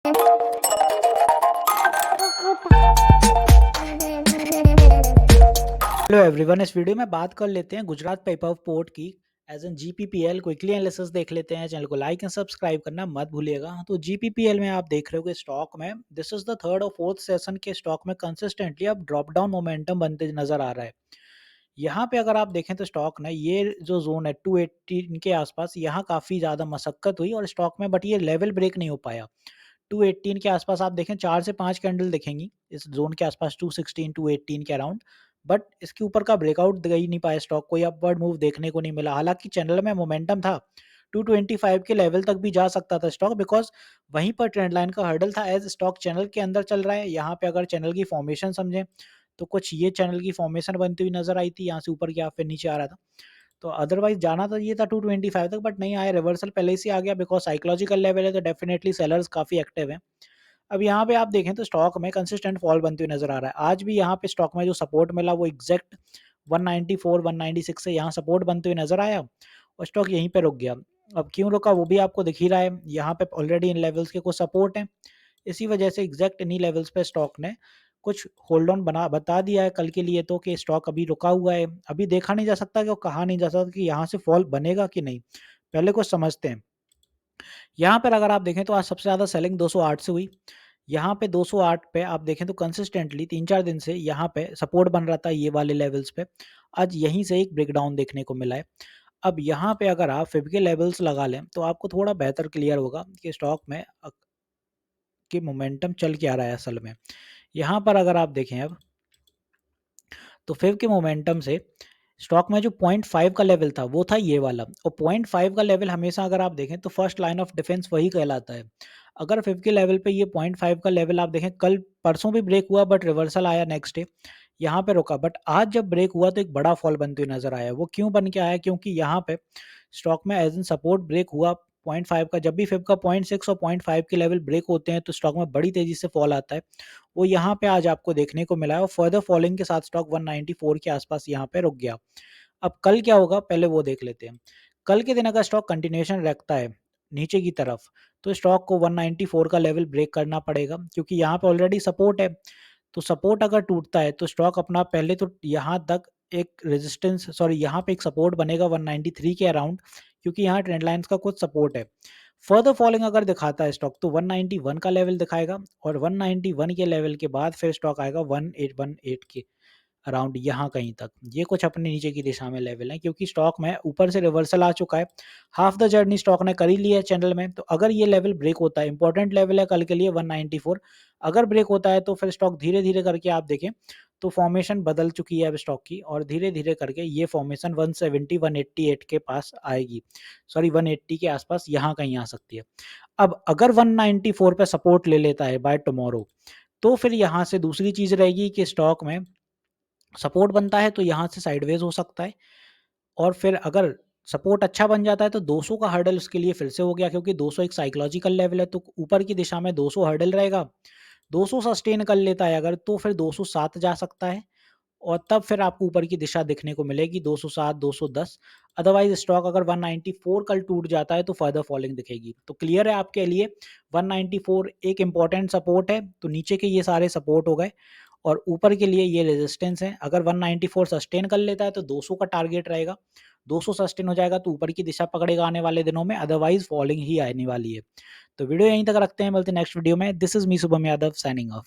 Hello everyone, इस video में बात कर लेते हैं गुजरात पेपर पोर्ट की as an GPPL quickly analysis देख लेते हैं। चैनल को लाइक एंड सब्सक्राइब करना मत भूलिएगा। तो जीपीपीएल में आप देख रहे हो कि स्टॉक में दिस इज द थर्ड और फोर्थ सेशन के स्टॉक में कंसिस्टेंटली अब ड्रॉप डाउन मोमेंटम बनते नजर आ रहा है। यहाँ पे अगर आप देखें तो स्टॉक ने ये जो जोन है 280 के आसपास, यहाँ काफ़ी ज़्यादा मशक्कत हुई और स्टॉक में, बट ये लेवल ब्रेक नहीं हो पाया। 218 के आसपास आप देखें 4 से 5 कैंडल दिखेंगी इस जोन के आसपास, 216 218 के अराउंड, बट इसके ऊपर का ब्रेकआउट दे ही नहीं पाया स्टॉक, कोई अपवर्ड मूव देखने को नहीं मिला। हालांकि चैनल में मोमेंटम था, 225 के लेवल तक भी जा सकता था स्टॉक, बिकॉज वहीं पर ट्रेंड लाइन का हर्डल था। एज स्टॉक चैनल के अंदर चल रहा है, यहाँ पे अगर चैनल की फॉर्मेशन समझें तो कुछ ये चैनल की फॉर्मेशन बनती हुई नजर आई थी, यहाँ से ऊपर गया फिर नीचे आ रहा था। तो अदरवाइज जाना तो ये था 225 तक, बट नहीं आया, रिवर्सल पहले से आ गया, बिकॉज साइकोलॉजिकल लेवल है तो डेफिनेटली सेलर्स काफ़ी एक्टिव हैं। अब यहाँ पे आप देखें तो स्टॉक में कंसिस्टेंट फॉल बनते हुए नजर आ रहा है। आज भी यहाँ पे स्टॉक में जो सपोर्ट मिला वो एग्जैक्ट 194 196 से यहाँ सपोर्ट बनते हुए नजर आया और स्टॉक यहीं पे रुक गया। अब क्यों रुका वो भी आपको दिख ही रहा है, यहाँ पे ऑलरेडी इन लेवल्स के कुछ सपोर्ट हैं, इसी वजह से एग्जैक्ट इन्हीं लेवल्स पे स्टॉक ने कुछ होल्ड ऑन बना बता दिया है कल के लिए, तो कि स्टॉक अभी रुका हुआ है। अभी देखा नहीं जा सकता कि, वो कहा नहीं जा सकता कि यहाँ से फॉल बनेगा कि नहीं, पहले कुछ समझते हैं। यहाँ पर अगर आप देखें तो आज सबसे ज़्यादा सेलिंग 208 से हुई। यहाँ पे 208 पे आप देखें तो कंसिस्टेंटली 3-4 दिन से यहाँ पे सपोर्ट बन रहा था ये वाले लेवल्स पे। आज यहीं से एक ब्रेकडाउन देखने को मिला है। अब यहाँ पे अगर आप फिब के लेवल्स लगा लें तो आपको थोड़ा बेहतर क्लियर होगा कि स्टॉक में कि मोमेंटम चल क्या रहा है असल में। यहाँ पर अगर आप देखें अब, तो फिब के मोमेंटम से स्टॉक में जो 0.5 का लेवल था वो था ये वाला, और 0.5 का लेवल हमेशा अगर आप देखें तो फर्स्ट लाइन ऑफ डिफेंस वही कहलाता है। अगर फिब के लेवल पे ये 0.5 का लेवल आप देखें, कल परसों भी ब्रेक हुआ बट रिवर्सल आया नेक्स्ट डे, यहाँ पे रुका, बट आज जब ब्रेक हुआ तो एक बड़ा फॉल बनते हुए नजर आया। वो क्यों बन के आया, क्योंकि यहाँ पे स्टॉक में एज इन सपोर्ट ब्रेक हुआ 0.5 का। जब भी फिब का 0.6 और 0.5 के लेवल ब्रेक होते हैं तो स्टॉक में बड़ी तेजी से फॉल आता है। वो यहाँ पे आज आपको देखने को मिला है और फर्दर फॉलिंग के साथ स्टॉक 194 के आसपास यहाँ पे रुक गया। अब कल क्या होगा पहले वो देख लेते हैं। कल के दिन अगर स्टॉक कंटिन्यूएशन रखता है नीचे की तरफ, तो स्टॉक को 194 का लेवल ब्रेक करना पड़ेगा, क्योंकि यहाँ पे ऑलरेडी सपोर्ट है। तो सपोर्ट अगर टूटता है तो स्टॉक अपना पहले तो यहाँ तक एक रेजिस्टेंस, सॉरी यहाँ पे एक सपोर्ट बनेगा 193 के अराउंड, क्योंकि यहाँ ट्रेंड लाइंस का कुछ सपोर्ट है। फर्दर फॉलिंग अगर दिखाता है स्टॉक तो 191 का लेवल दिखाएगा, और 191 के लेवल के बाद फिर स्टॉक आएगा 1818 के अराउंड, यहाँ कहीं तक। ये कुछ अपने नीचे की दिशा में लेवल है, क्योंकि स्टॉक में ऊपर से रिवर्सल आ चुका है, हाफ द जर्नी स्टॉक ने कर ही ली है चैनल में। तो अगर ये लेवल ब्रेक होता है, इंपॉर्टेंट लेवल है कल के लिए 194, अगर ब्रेक होता है तो फिर स्टॉक धीरे धीरे करके आप देखें तो फॉर्मेशन बदल चुकी है अब स्टॉक की, और धीरे धीरे करके ये फॉर्मेशन 170 188 के पास आएगी, सॉरी 180 के आसपास यहाँ कहीं आ सकती है। अब अगर 194 पे सपोर्ट ले लेता है बाय टुमारो, तो फिर यहाँ से दूसरी चीज रहेगी कि स्टॉक में सपोर्ट बनता है तो यहाँ से साइडवेज हो सकता है, और फिर अगर सपोर्ट अच्छा बन जाता है तो 200 का हर्डल उसके लिए फिर से हो गया, क्योंकि 200 एक साइकोलॉजिकल लेवल है, तो ऊपर की दिशा में 200 हर्डल रहेगा। 200 सस्टेन कर लेता है अगर, तो फिर 207 जा सकता है, और तब फिर आपको ऊपर की दिशा दिखने को मिलेगी 207 210। अदरवाइज स्टॉक अगर 194 कल टूट जाता है तो फर्दर फॉलिंग दिखेगी। तो क्लियर है आपके लिए, 194 एक इंपॉर्टेंट सपोर्ट है, तो नीचे के ये सारे सपोर्ट हो गए, और ऊपर के लिए ये रेजिस्टेंस है। अगर 194 सस्टेन कर लेता है तो 200 का टारगेट रहेगा, 200 सस्टेन हो जाएगा तो ऊपर की दिशा पकड़ेगा आने वाले दिनों में, अदरवाइज फॉलिंग ही आने वाली है। तो वीडियो यहीं तक रखते हैं, मिलते हैं नेक्स्ट वीडियो में। This is me Shubham Yadav signing off.